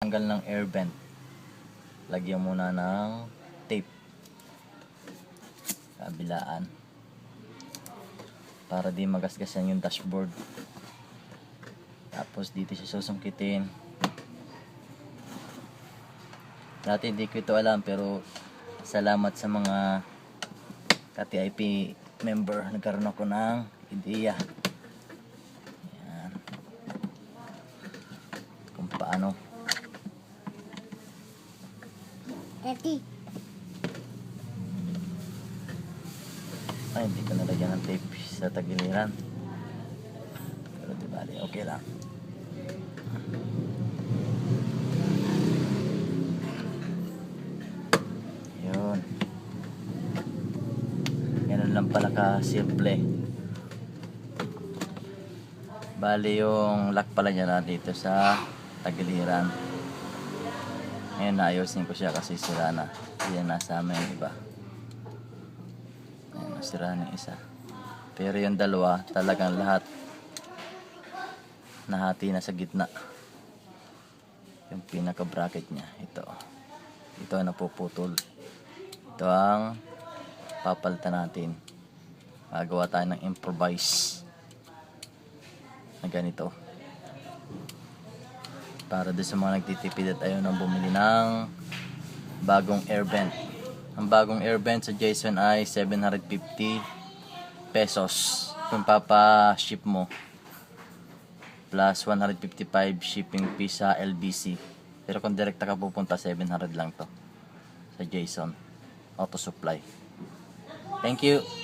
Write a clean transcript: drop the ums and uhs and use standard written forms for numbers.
pagtanggal ng air vent, lagyan muna ng tape kabilaan para di magasgasan yung dashboard. Tapos dito siya susungkitin. Dati hindi ko ito alam, pero salamat sa mga ka-TIP member, nagkaroon ako ng ideya. Yan. Kung paano. Daddy. Ay, hindi ko nalagyan ng tape sa tagiliran. Pero di bali, okay lang. Yun. Ganun lang pala ka-simple. Bali yung lock pala niya na dito sa tagiliran. Ngayon naayusin ko siya kasi sira na. Yan nasa amin yung iba. Ayan, nasira ng isa. Pero yung dalawa, talagang lahat nahati na sa gitna. Yung pinaka bracket niya, ito. Ito ang napuputol. Ito ang papalitan natin. Magawa tayo ng improvise na ganito. Para doon sa mga nagtitipid at ayaw nang bumili ng bagong air vent. Ang bagong air vent sa Jason ay 750 pesos kung papa-ship mo, plus 155 shipping fee sa LBC. Pero kung direkta ka pupunta, 700 lang to sa Jason Auto Supply. Thank you.